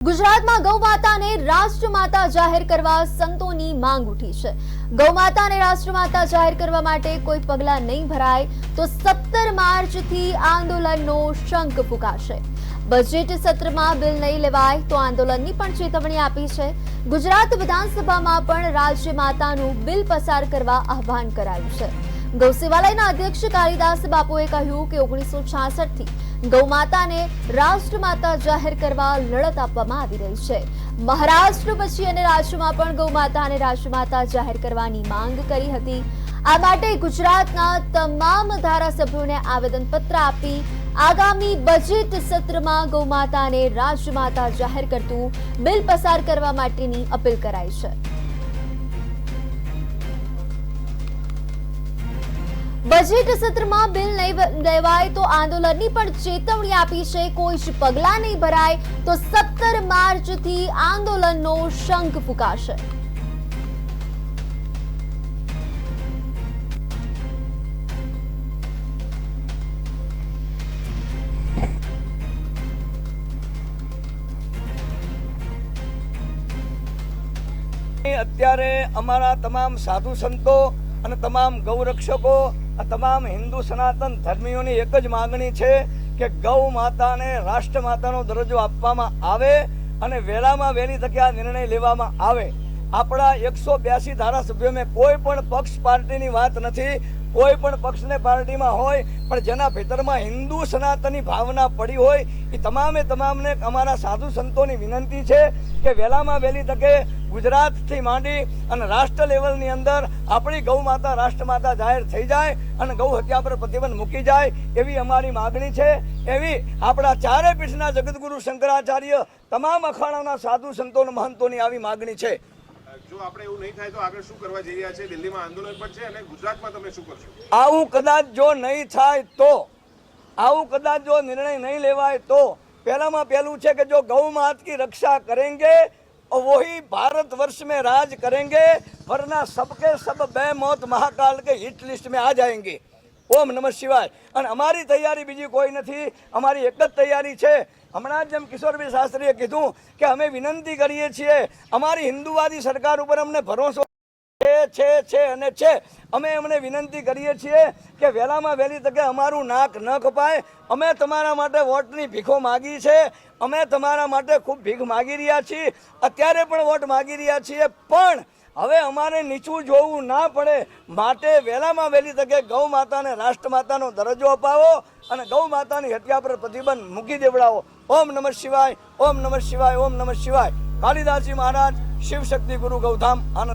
ગુજરાતમાં ગૌમાતાને રાષ્ટ્રમાતા જાહેર કરવા સંતોની માંગ ઉઠી છે। ગૌમાતાને રાષ્ટ્રમાતા જાહેર કરવા માટે કોઈ પગલાં નહીં ભરાય તો 17 માર્ચથી આંદોલનનો શંખ ફૂંકાશે। બજેટ સત્રમાં બિલ નહીં લેવાય તો આંદોલનની પણ ચેતવણી આપી છે। ગુજરાત વિધાનસભામાં પણ રાજ્યમાતાનું બિલ પસાર કરવા આહ્વાન કરાયું છે। ગૌસેવાલયના અધ્યક્ષ કાલિદાસ બાપુએ કહ્યું કે 1966 થી ગૌમાતાને રાષ્ટ્રમાતા જાહેર કરવા લડત આપવામાં આવી રહી છે। મહારાષ્ટ્ર પછી અને રાજ્યમાં પણ ગૌમાતાને રાષ્ટ્રમાતા જાહેર કરવાની માંગ કરી હતી। આ માટે ગુજરાતના તમામ ધારાસભ્યોને આવેદનપત્ર આપી આગામી બજેટ સત્રમાં ગૌમાતાને રાષ્ટ્રમાતા જાહેર કરતું બિલ પસાર કરવા માટેની અપીલ કરાઈ છે। બજેટ સત્રમાં બિલ નહીં લેવાય તો આંદોલનની પણ ચેતવણી આપી છે। કોઈ જ પગલાં નહીં ભરાય તો 17 માર્ચથી આંદોલનનો શંખ ફૂંકાશે। અત્યારે અમારા તમામ સાધુ સંતો અને તમામ ગૌરક્ષકો તમામ હિન્દુ સનાતન ધર્મીઓની એક જ માંગણી છે કે ગૌ માતાને રાષ્ટ્રમાતાનો દરજ્જો આપવામાં આવે અને વહેલામાં વહેલી તકે આ નિર્ણય લેવામાં આવે। આપણા 182 ધારાસભ્યોમાં કોઈ પણ પક્ષ પાર્ટીની વાત નથી, કોઈ પણ પક્ષને પાર્ટીમાં હોય પણ જેના ભીતરમાં હિન્દુ સનાતનની ભાવના પડી હોય એ તમામને અમારા સાધુ સંતોની વિનંતી છે કે વહેલામાં વહેલી તકે ગુજરાતથી માંડી અને રાષ્ટ્ર લેવલની અંદર આપણી ગૌ માતા રાષ્ટ્રમાતા જાહેર થઈ જાય અને ગૌ હત્યા પર પ્રતિબંધ મૂકી જાય એવી અમારી માગણી છે। એવી આપણા ચારે પીઠના જગતગુરુ શંકરાચાર્ય તમામ અખાડાના સાધુ સંતો અને મહંતોની આવી માગણી છે। જો આપણે એવું નહીં થાય તો આગળ શું કરવા જઈ રહ્યા છે? દિલ્હીમાં આંદોલન પણ છે અને ગુજરાતમાં તમે શું કરશો? આવું કદાચ જો નહીં થાય તો આવું કદાચ જો નિર્ણય નહીં લેવાય તો પહેલામાં પહેલું છે કે જો गौ मात की रक्षा करेंगे और वही भारत वर्ष में राज करेंगे वरना सबके सब बेमौत महाकाल के हिट लिस्ट में आ जाएंगे। ओम नमः शिवाय। અને અમારી તૈયારી બીજી કોઈ નથી, અમારી એક જ તૈયારી છે। હમણાં જેમ કિશોરભાઈ શાસ્ત્રીએ કીધું કે અમે વિનંતી કરીએ છીએ, અમારી હિન્દુવાદી સરકાર ઉપર અમને ભરોસો છે। અમે એમને વિનંતી કરીએ છીએ કે વહેલામાં વહેલી તકે અમારું નાક ન કપાય। અમે તમારા માટે વોટની ભીખો માગી છે, અમે તમારા માટે ખૂબ ભીખ માગી રહ્યા છીએ, અત્યારે પણ વોટ માગી રહ્યા છીએ, પણ હવે અમારે નીચું જોવું ના પડે માટે વહેલામાં વહેલી તકે ગૌ માતાને રાષ્ટ્રમાતાનો દરજ્જો અપાવો અને ગૌ માતાની હત્યા પર પ્રતિબંધ મૂકી દેવડાવો। ઓમ નમઃ શિવાય, ઓમ નમઃ શિવાય, ઓમ નમઃ શિવાય। કાલિદાસજી મહારાજ, શિવ શક્તિ ગુરુ ગૌધામ આનંદ।